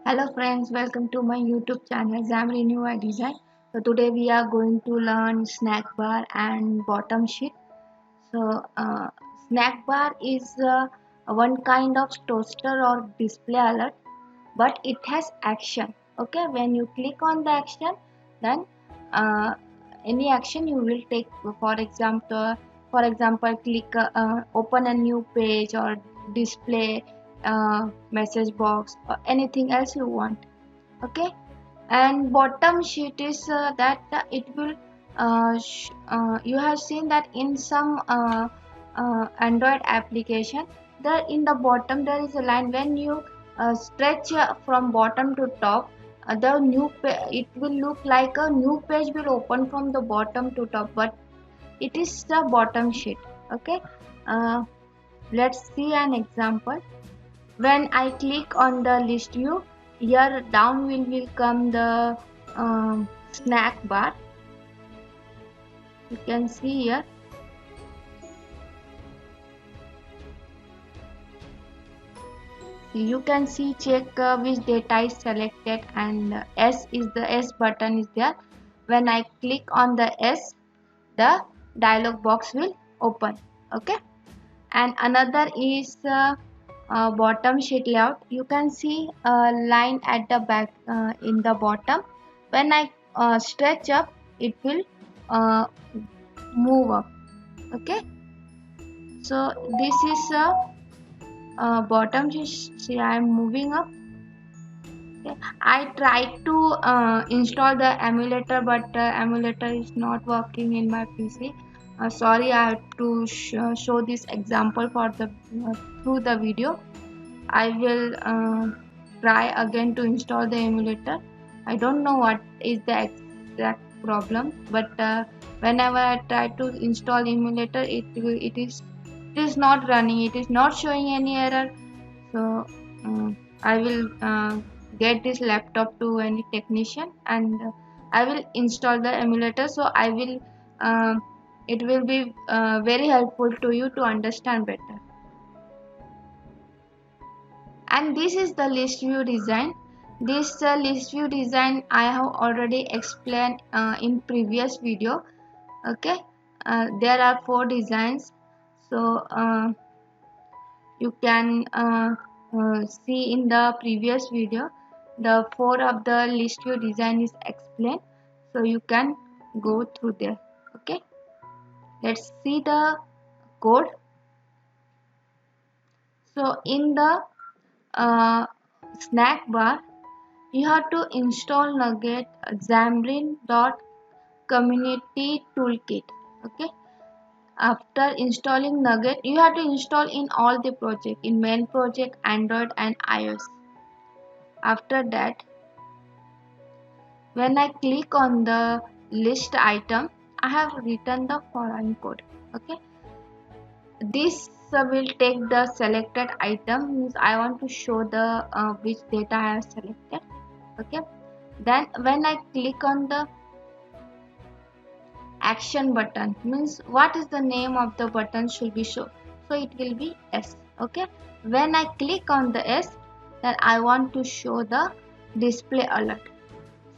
Hello friends, welcome to my YouTube channel Xamarin UI Design. So today we are going to learn Snackbar and Bottomsheet. So Snackbar is one kind of toaster or display alert, but it has action. Okay, when you click on the action, then uh, any action you will take. For example, click open a new page or display message box or anything else you want. Okay, and bottom sheet is that it will you have seen that in some Android application, there in the bottom there is a line. When you stretch from bottom to top, it will look like a new page will open from the bottom to top, but it is the bottom sheet. Okay, uh, let's see an example. When I click on the list view, here down will come the snack bar. You can see here. You can see check which data is selected, and the S button is there. When I click on the S, the dialog box will open. Okay, and another is bottom sheet layout. You can see a line at the back in the bottom. When I stretch up, it will uh, move up. Okay, so this is bottom sheet. See, I am moving up. Okay. I tried to install the emulator, but emulator is not working in my PC. Sorry, I have to show this example for the through the video. I will try again to install the emulator. I don't know what is the exact problem, but whenever I try to install emulator, it is not running. It is not showing any error. So I will get this laptop to any technician, and I will install the emulator. So I will. It will be very helpful to you to understand better. And this is the list view design. This list view design I have already explained in previous video. Okay, there are 4 designs, so you can see in the previous video the 4 of the list view design is explained, so you can go through there. Okay, let's see the code. So in the uh, snack bar, you have to install Nugget Xamarin Community Toolkit. Okay. After installing Nugget, you have to install in all the project, in main project, Android and iOS. After that, when I click on the list item, I have written the following code. Okay. This will take the selected item, means I want to show the which data I have selected. Okay. Then when I click on the action button, means what is the name of the button should be shown, so it will be S. Okay, when I click on the S, then I want to show the display alert.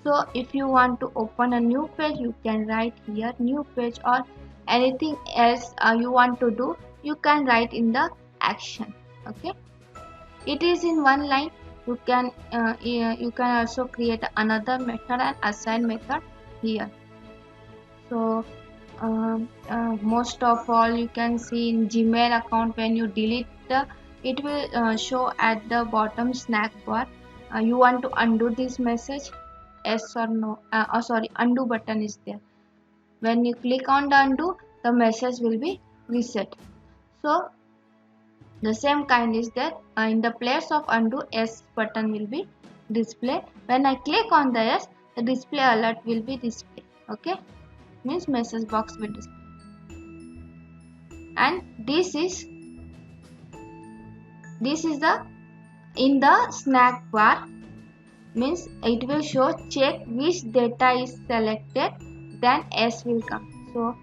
So if you want to open a new page, you can write here new page, or anything else you want to do, you can write in the action. Okay, it is in one line. You can also create another method and assign method here. So most of all, you can see in Gmail account, when you delete it will show at the bottom snack bar. You want to undo this message, yes or no. Sorry, undo button is there. When you click on the undo, the message will be reset. So the same kind is that in the place of undo, S button will be displayed. When I click on the S, the display alert will be displayed. Okay, means message box will display. And this is the in the snack bar, means it will show check which data is selected, then S will come. So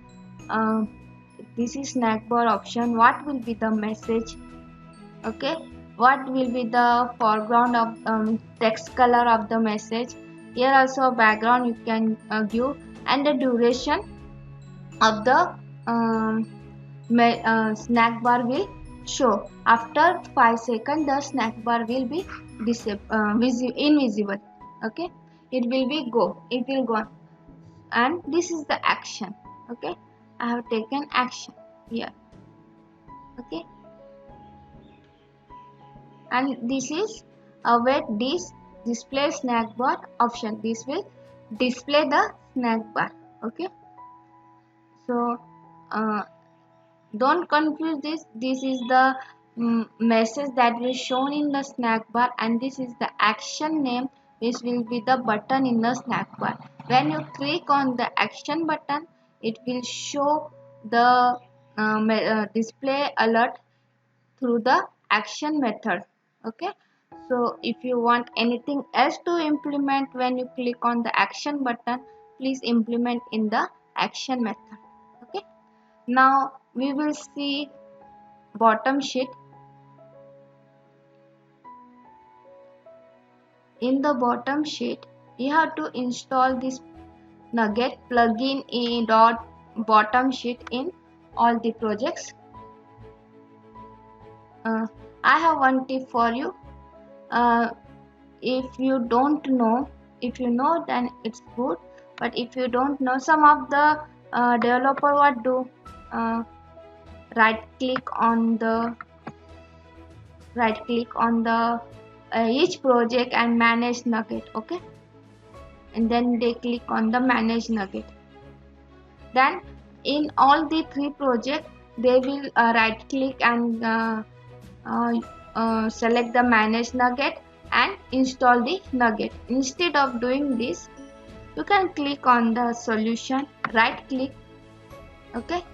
this is snack bar option. What will be the message? Okay, what will be the foreground of text color of the message. Here also background you can give, and the duration of the snack bar will show. After 5 seconds the snack bar will be invisible. Okay, it will go, and this is the action. Okay, I have taken action here. Okay, and this is where this display snack bar option, this will display the snack bar. Okay, so uh, don't confuse this is the message that will shown in the snack bar, and this is the action name which will be the button in the snack bar. When you click on the action button, it will show the display alert through the action method. Okay, so if you want anything else to implement when you click on the action button, please implement in the action method. Okay, now we will see bottom sheet. In the bottom sheet you have to install this nugget plugin in dot bottom sheet in all the projects. I have one tip for you. If you don't know, if you know then it's good, but if you don't know, some of the developer what do, uh, right click on the each project and manage nugget. Okay, and then they click on the manage nugget. Then in all the three projects they will right click and uh, select the manage nugget and install the nugget. Instead of doing this, you can click on the solution, right click. Okay,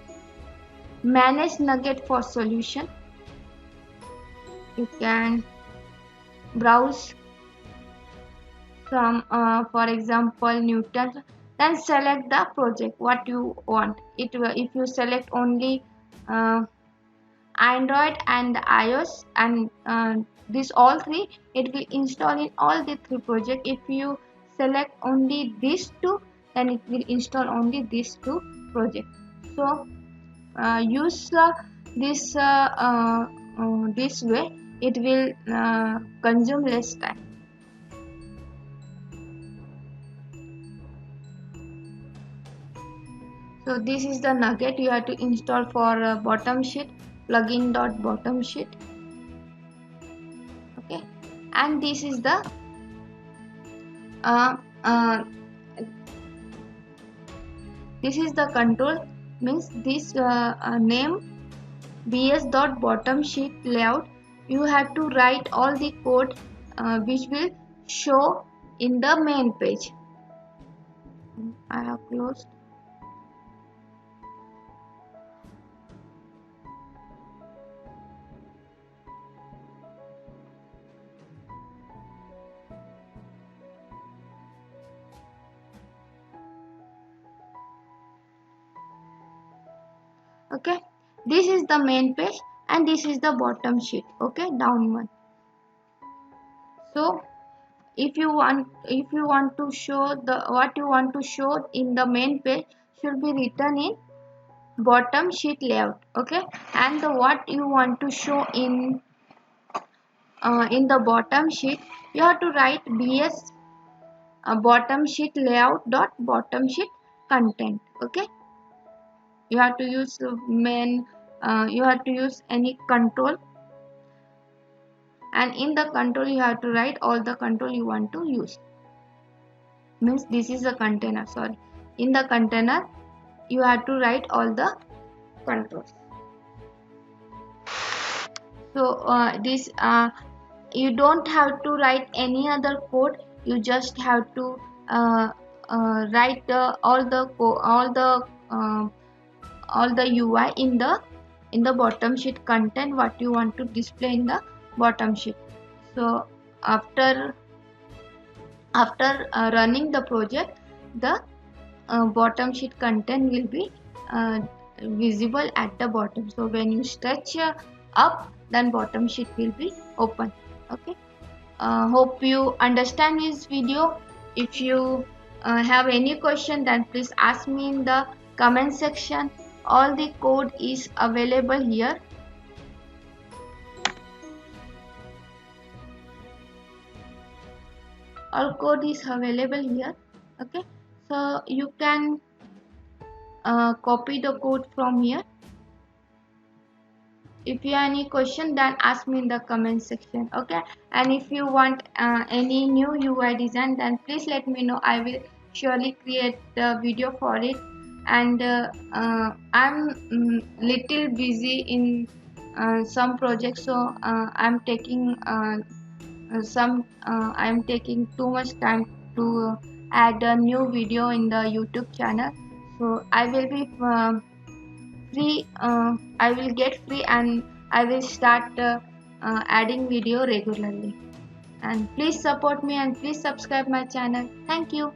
manage nugget for solution. You can browse some for example Newton, then select the project what you want. If you select only uh, Android and iOS and this all three, it will install in all the three projects. If you select only these two, then it will install only these two projects. So use this this way, it will consume less time. So this is the nugget you have to install for bottom sheet, plugin dot bottom sheet. Okay, and this is the uh, uh, this is the control, means this name bs dot bottom sheet layout. You have to write all the code which will show in the main page. I have closed. Okay, this is the main page and this is the bottom sheet. Okay, down one. So if you want to show the what you want to show in the main page should be written in bottom sheet layout. Okay, and the what you want to show in the bottom sheet, you have to write bs bottom sheet layout dot bottom sheet content. Okay, you have to use you have to use any control, and in the control you have to write all the control you want to use. Means this is a container, sorry, in the container you have to write all the controls. So this you don't have to write any other code, you just have to write all the UI in the bottom sheet content what you want to display in the bottom sheet. So after running the project, the bottom sheet content will be visible at the bottom. So when you stretch up then bottom sheet will be open. Okay. Hope you understand this video. If you have any question, then please ask me in the comment section. All the code is available here. All code is available here. Okay, so you can copy the code from here. If you have any question, then ask me in the comment section. Okay, and if you want any new UI design, then please let me know. I will surely create the video for it. And I'm little busy in some projects, so I'm taking too much time to add a new video in the YouTube channel. So I will be free. I will get free and I will start adding video regularly. And please support me and please subscribe my channel. Thank you.